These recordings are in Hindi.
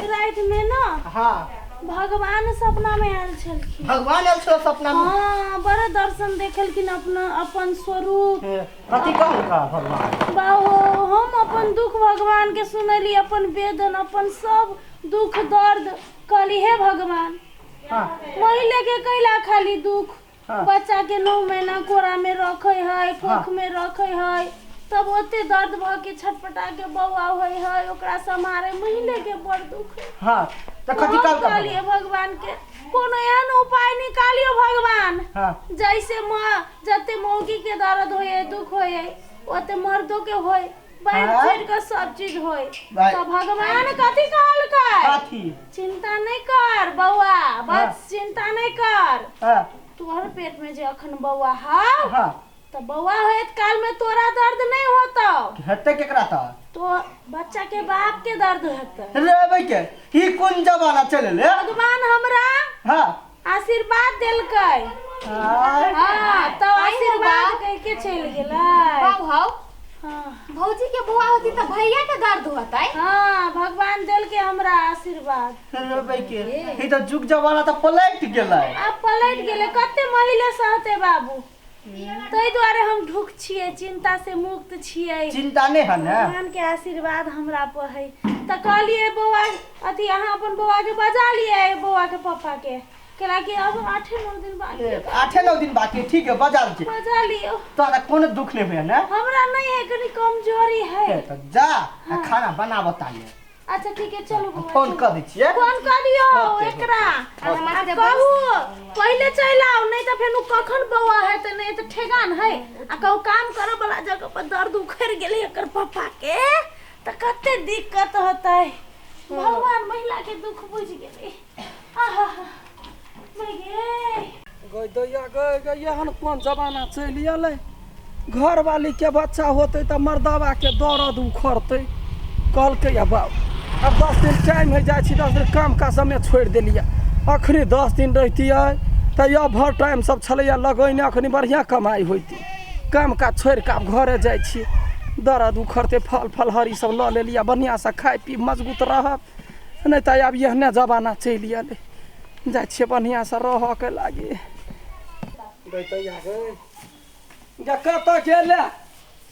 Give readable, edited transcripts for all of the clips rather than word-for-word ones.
रात में ना हाँ भगवान सपना में आयल छलखिन। भगवान आयल छो सपना में। हाँ बड़ा दर्शन देखलखिन अपना अपन स्वरूप। कथी कहल का भगवान? बाहो हम अपन दुख भगवान के सुनली, अपन वेदन अपन सब दुख दर्द कहली हे भगवान। हाँ वही लेके कैला खाली दुख। हाँ। बच्चा के 9 महीना कोरा में रखे है, कोख में रखे है, तब ओते दर्द भ के छटपटा के बौआ होय है, ओकरा संभारे महीने के बड़ दुख है। हाँ तो कथी कहल का कहलिए भगवान के कोनो एहन उपाय निकालियो भगवान। हाँ जैसे जते मौगी के दर्द होए दुख होए ओते मर्दों के होए, बैठ हाँ। फिर के सब चीज होए। भाई। तो भगवान कथी कहल का? कथी? चिंता नहीं कर बौआ, बस हाँ। चिंता नहीं कर। हाँ तोहर पेट में जे अखन बौआ है हाँ तो बौआ होत काल में तोरा दर्द नहीं होता, हेते केकरा ता? तो बच्चा के बाप के दर्द होता। रे भाई के ही कौन जमाना चले ले? भगवान हमरा हाँ आशीर्वाद देलकै। हाँ हाँ तो आशीर्वाद कह के चल गेलै। बाबू हाउ हाँ भौजी के बुआ होती तो भैया के दर्द होता है। हाँ भगवान देलकै हमरा आशीर्वाद। रे भाई के ही तो जुग जमाना तो पलट गेलै। अब पलट गेले, कते महिले सहते बाबू। तै दुआरे हम ढुक छियै, चिंता से मुक्त छियै। चिंता नहीं है ना? भगवान के आशीर्वाद हमरा पर है। तो कहलिए बौआ अथी अहाँ अपन बौआ के बजा लिए, बौआ के पापा के केला कि अब 8-9 दिन बाकी है। 8-9 दिन बाकी है, ठीक है बजा दे। बजा लियो। तोरा कोनो दुख नहीं हुआ ना? हमरा नहीं है, कनी कमजोरी है। तो जा खाना बना बता ले। अच्छा ठीक है चलो बौआ, फोन चलो। कर दी छिए। फोन कर दियो ओके, एकरा। नमस्ते आ कहू पहले चल आओ, नहीं तो फेनु कखन बौआ है तो नहीं तो ठेगान है। आ कहू काम करे वाला जगह पर दर्द उखड़ गेले एकर पापा के तो कते दिक्कत होता है। भगवान महिला के दुख बुझ गेले। आहा गई दैया गई एहन कोन जमाना चलि अलै? घर वाली के बच्चा होते तो मर्दवा के दर्द उखड़ते। कहलकै या बाबू अब 10 दिन टाइम हो जाए, 10 दिन काम का समय छोड़ दिलिए। अखनी 10 दिन रहतिए तो यह भर टाइम सब छलैया लगैने, अखनी बढ़िया कमाई होती। काम का छोड़ के अब घरे जाइ छिए, दर्द उखड़ते फल फलहरी सब ल लेलिए, बढ़िया से खाए पी मजबूत रहब। नहीं तो अब एहने जमाना चलि अलै, जाइ छिए बढ़िया से रह के लागी। कतऽ गेले?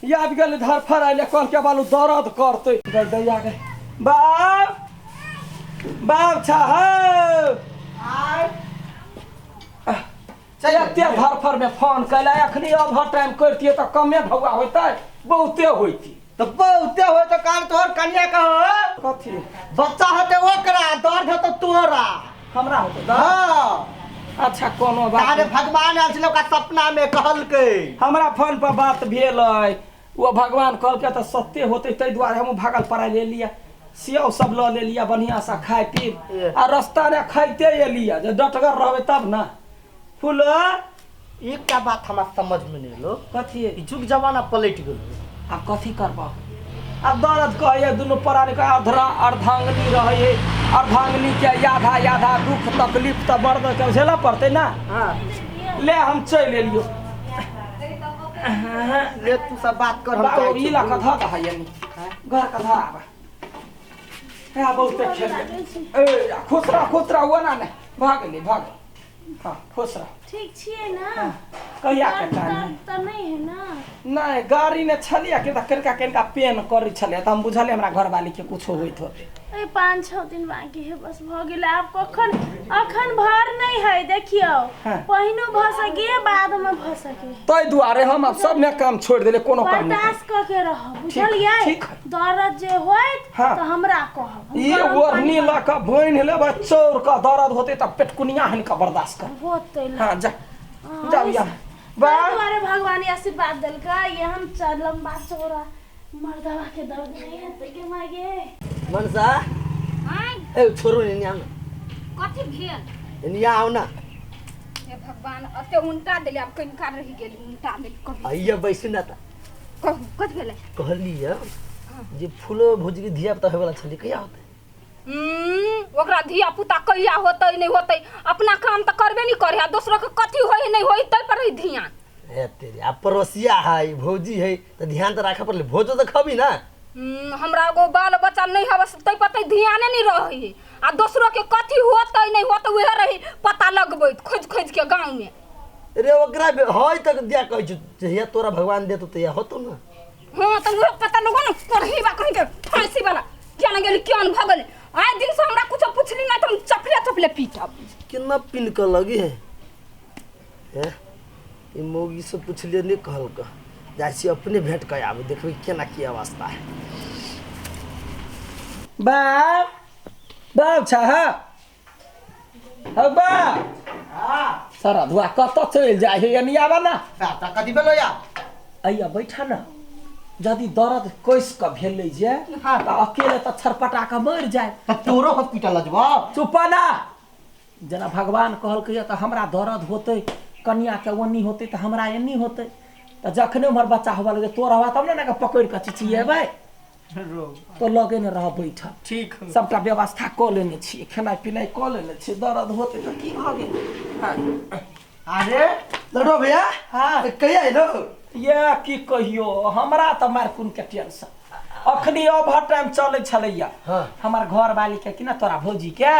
याद गेल घर फराइले, कल के बालू दर्द करते। दैया गे बाप बाप छा एते घर फर में फोन कैला, अखनी अब हर टाइम करतिए तो कमे भौआ होता, बहुते होती। तो बहुते हो तो काल तोहर कन्या का हो। कथी बच्चा होते ओकरा, दर्द हो तो तोरा। हमरा होते? हाँ अच्छा कोनो बात तारे नहीं। भगवान आयल छलै ओकरा सपना में कहलकै। हमरा फोन पर बात भेल है, वो भगवान कहलकै तो सत्य होते, ताहि दुआरे हम भागल पड़ा ले लिया, सेव सब ल ले लिया बढ़िया से खाए पी आ रास्ता ने खाइते एलिया। जे डटगर रहबे तब ना फूल। एकटा बात हमरा समझ में नहीं लो, कथी ई जुग जमाना पलट गेलै। आ कथी करबा? आ दर्द कहे दुनू प्राणी का अर्धांगनी रहे, अर्धांगनी के यादा यादा दुख तकलीफ तो बर्द के झेला पड़ते ना। हाँ ले हम चल एलियो। ले तू सब बात कर, हम बाबू जाइ छी। ई ला कथा कहा यानी घर कथा आबा है बहुत खेल। ए खुसरा हुआ ना ने भाग ले भाग। हाँ खुसरा ठीक छियै ना? कहिया के दर्द टाइम तो नहीं है ना? नहीं गाड़ी ने छलिया के कनका पेन करी छलिया त हम बुझलिए हमरा घर वाली के कुछो होइत होते। 5-6 दिन बाकी है बस भ गेले। आप कखन अखन भर नहीं है देखियो। हाँ। पहिनो भ सके बाद में भ सके। तै दुआरे हम अब सब में काम छोड़ देले, कोनो काम नहीं। बर्दाश्त क के रह बुझलिए। ठीक है। दर्द जे होइत हाँ। तो हमरा कहब। ई ओढ़नी ला का भोइन लेबे, चोर का दर्द होते त पेटकुनिया हन का बर्दाश्त कर। होतै हां जा जा या बा तुम्हारे भगवान आशीर्वाद देलका एहन लंबा चौड़ा मर्दवा के दर्द नहीं है तो के मागे। मनसा हां ए छोरो नि आउ न, कथी भेल? नि आउ न। हे भगवान अते उल्टा देले, अब कनका रहि गेल उल्टा देले। कभी आइया बैस न त। कहू कथी भेलै? कहलिए जे फूलो भुजरी धिया पुता होय वाला छली कहिया होते? ओकरा धिया पुता कहिया होतै नहीं होतै, अपना काम तो करबे नहीं करे, दूसरा के कथी होय नहीं होय तै पर ही ध्यान। ए तेरे आ पड़ोसिया है भौजी है तो ध्यान तो रखा पड़ले, भोजो तो खबी ना। हमरा एगो बाल बच्चा नहीं हव तै पते ध्याने नहीं रही आ दूसरों के कथी होतै नहीं होतै उहे रही पता लगबै खोज खोज के गांव में। रे ओकरा होय तक दिया कहै छु जहिया तोरा भगवान देतो तहिया होतो ना। हां त उहे पता लगो न करही बा कहि के फांसी वाला क्या न गेली क्या न भगल आइ दिन से हमरा कुछ पूछली ना त हम चपले चपले पीटब। कितना पिन क लगी है ई मोगी से पूछलिए नहीं कहल का जाइसी अपने भेंट कर आबे देखबे केना की अवस्था है। बाप बाप छ बाप सारा धुआ कत चल जाए है यानी आवा ना ता कथि भेलो या आइया बैठा ना यदि दर्द कैस का भेले जे त अकेले त छरपटा के मर जाए तोरो हॉस्पिटल लजबा चुप ना जना भगवान कहल के त हमरा दर्द होते कन्या के ओनी होते त हमरा एनी होते त जखने हमर बच्चा होबा लगे तोर हवा तब ना पकड़ के चिचिएबै तो लगे न रह बैठा ठीक सबटा व्यवस्था क लेने छी खेनाइ पिनाइ क लेने छी दर्द होते त की भ गेल। अरे लड़ो भैया हां कहिया है नो ये की कहियो हमरा त मार कुन के टेंशन अखनी ओवर टाइम चले छलैया। हां हमर घर वाली के कि ना तोरा भौजी के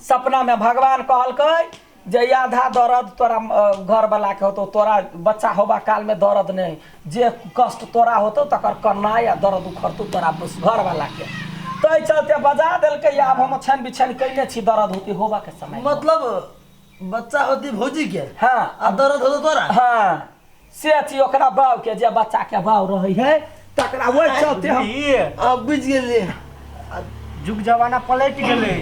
सपना में भगवान कहलकै जे आधा दर्द तोरा घर वाला के होतो तोरा बच्चा होबा काल में दर्द नहीं जे कष्ट तोरा होतो तकर करना या दर्द उखड़तो तोरा घर वाला के तो चलते बजा देल के आब हम छन बिछन कइने छी दर्द होती होबा के समय मतलब बच्चा होती भौजी के हां आ दर्द होतो तोरा हां से छी ओकरा बाव के जे बच्चा के बाव रही है तकरा वो चलते हम अब बुझ गेली जुग जमाना पलट गेलै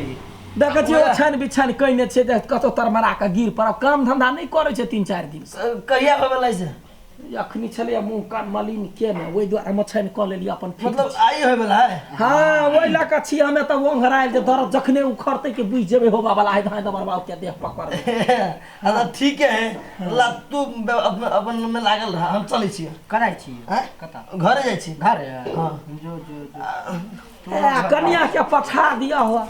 देख छी छन बिछन कइने छै कतो तरमरा के गिर पर काम धंधा नहीं करे छै 3-4 दिन से कहिया होबला से अखनी छले मुंह कान मलिन के ने ओइ द्वारा मछन क लेली अपन मतलब आई होबला है हां ओइ ला के छी हमें त वो घराइल जे दर्द जखने उखड़ते के बुझ जेबे होबा वाला है धाय दबर बाप के देह पकड़ अच्छा ठीक है ला तू अपन में लागल रहा हम चलै छी कराइ छी हैं कता घरे जाय छी घर हां जो कन्या के पठा दिया हुआ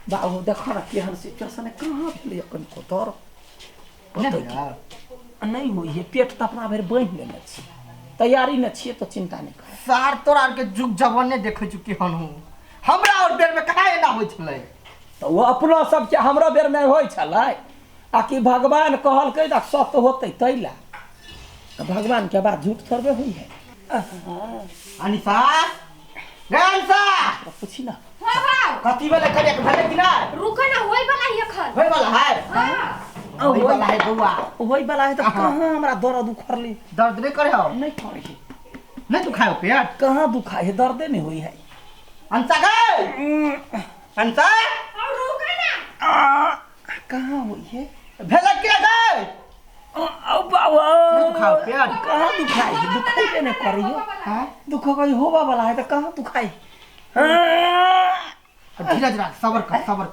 बाबू देखो ना केहन सिचुएशन है कहां ले अपन को तोर नहीं हुई है पेट त अपना भर बांध लेने छी तैयारी न छिए तो चिंता नहीं कर सार तोरा के जुग जवाने देखै छु केहन हो हमरा और बेर में कना एना होय छलै तो वो अपना सब के हमरा बेर में होय छलै आ कि भगवान कहल के त सत्य होतै तैला तो भगवान के बात झूठ थोड़बे हुई है। अनिसा गंसा पूछी ना हां हां कथि वाला करे के भले कि ना रुक ना होई वाला ही खन होय वाला है हां होय वाला है बउआ होय वाला है तो कहां हमरा दर्द उखड़ली दर्द नहीं करे हो नहीं करे है नहीं तू खाओ पेट कहां दुखा है दर्द नहीं हुई है। अंसा गए अंसा और रुक ना कहां हुई है भेले के गए ओ बाबा नहीं तू खाओ पेट कहां दुखाई है दुखाई नहीं करी है हां दुख कोई होबा वाला है तो कहां दुखाई धीरज रख सबर कर सबर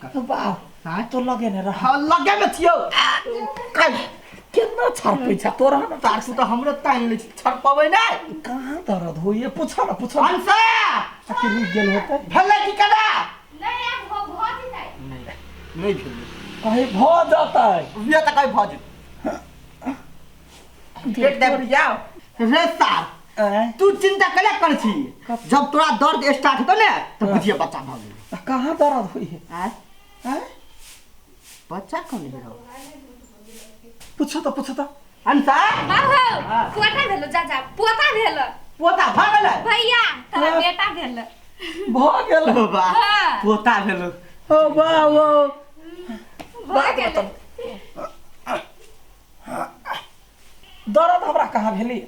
कर बाबू हां तो लगे न रहा हाँ लगे में छियो कितना छरपै छ तोरा न तार तू तो हमरे तान ले छड़ पबै ना कहां दर्द होई है पूछो ना अंसा आखिर रुक गेल होते भेले की कदा नहीं अब हो नहीं नहीं भेले कहे भ जातै ये तक आई भज पेट दे जाओ रे सार तू चिंता करे कर छी जब तोरा दर्द स्टार्ट होतो ने तो बुझिए बच्चा भ गेल कहां दर्द होई है हैं बच्चा कौन है पूछो तो अंसा बाबू पोता भेलो जा पोता भेलो पोता भ गेल भैया तोरा बेटा भेलो भ गेल बाबा हां पोता भेलो ओ बाबू भ गेल दर्द हमरा कहां भेली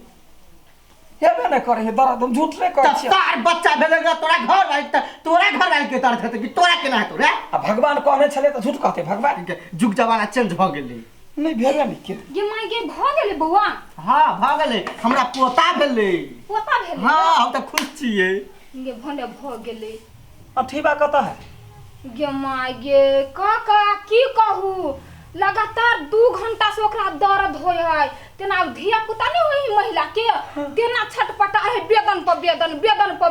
हेबे न करे है दर्द हम झूठ नहीं कहै छी तार बच्चा भेलेगा तोरा घर आई तोरा घर आई के दर्द हेतै कि तोरा केना हेतौ रे भगवान कहने छले तो झूठ कहते भगवान के जुग जमाना चेंज भ गेलै नहीं भेले नहीं के ये माय के भ गेले बौआ हां भ गेलै हमरा पोता भेलै पोता भेले हां हम त खुश छियै गे भने भ गेले अठीबा कत है गे माय गे काका की कहू लगातार 2 घंटा से ओकरा दर्द होय है तेना धिया पुता नहीं होई महिला के तेना छटपटा है बेदन पर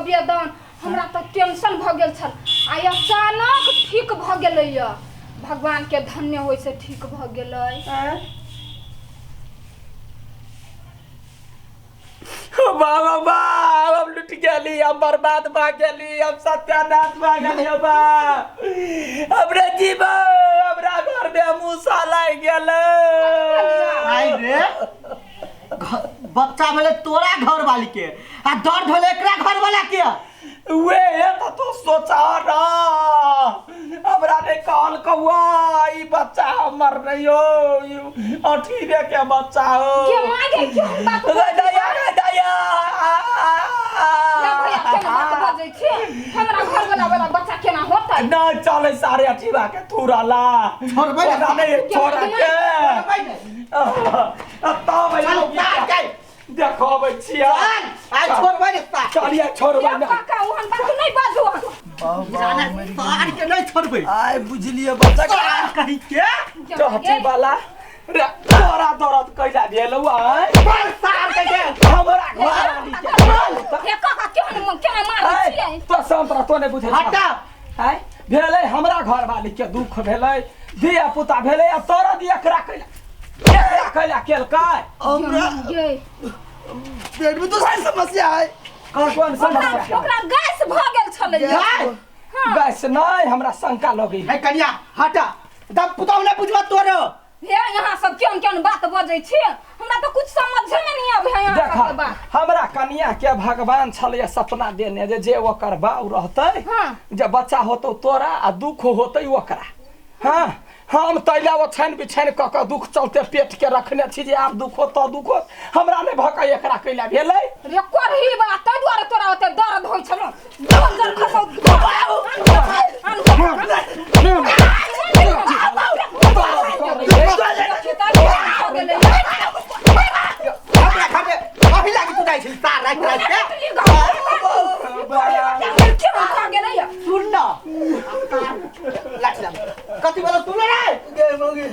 बेदन हमरा त टेंशन भ गेल छल आ अचानक ठीक भ गेलै भगवान के धन्य होय से ठीक भ गेलै ओ बाबा हम लुट गेली, हम बर्बाद भा गेली, हम सत्यानाश भा गेली बा। हमरे जीव हमरा घर में मूसा लाग गेलै। आई रे बच्चा भेले तोरा घर वाली के आ दर्द होले एकरा घर वाला के। वे तो सोचा ना हमरा ने कहल कौआ ई बच्चा हमर नहीं हो, अठीरे के बच्चा हो। के मांगे क्यों बात दया दया ना भैया केना बात बजै छी? हमरा घर वाला बच्चा केना होतै? ना चले सारे अठीबा के तुरला छोड़बै ना नहीं छोड़ा के तब चल देखो बच्चिया आई छोड़बै रे ता चलिए छोड़बै ना काका ओहन बात नहीं बाजू। तार के नहीं छोड़बै। आय बुझलिए बच्चा कहि के टहटी वाला रे तोरा दर्द कैला भेलौ आय बल सार के हमरा घर वाली के ए काका केना मारै छी? तो संतरा तो नहीं बुझे हटा आय भेलै हमरा घर वाली के दुख भेलै, धिया पुता भेलै, अब तोरा दिया एकरा कैला केलकै। ये पेट में तो सारी समस्या है। कोन समस्या? ओकरा गैस भ गेल छलै। गैस नहीं हमरा शंका लगी। ए कन्या हटा दब पुताव ने बुझबा तोरो। हे यहाँ सब केन बात बजै छी? हमरा तो कुछ समझ में नहीं आबै है यहाँ देखा सब बात। हमरा कन्या के भगवान छलै सपना देने जे ओकर बाऊ रहतै, हाँ। जे बच्चा होतौ तोरा आ दुख होतै ओकरा। हाँ हम तैला ओछान बिछान क के दुख चलते पेट के रखने छी जे आब दुख हो तो दुख हो, हमरा नहीं भकै एकरा कैला भेलै। रे करही बात तै द्वारे तोरा ओते दर्द होइ छलो। जर खसौ हमरा खाते अभी लागी तू जाई छी तार रात रात के सुन न लाठ कति बेला तू रे गए मोगी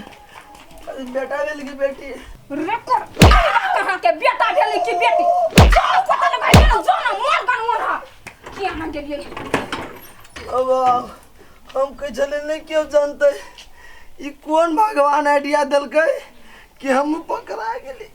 बेटा भेल की बेटी रे कर कहां के बेटा भेलै की बेटी? जाओ पता न भाई ना जाना मोर गन मोर के ना गेलिए। अब हम कह चले नहीं क्यों जानते ई कौन भगवान आइडिया दिलकै कि हम पकड़ा गेली।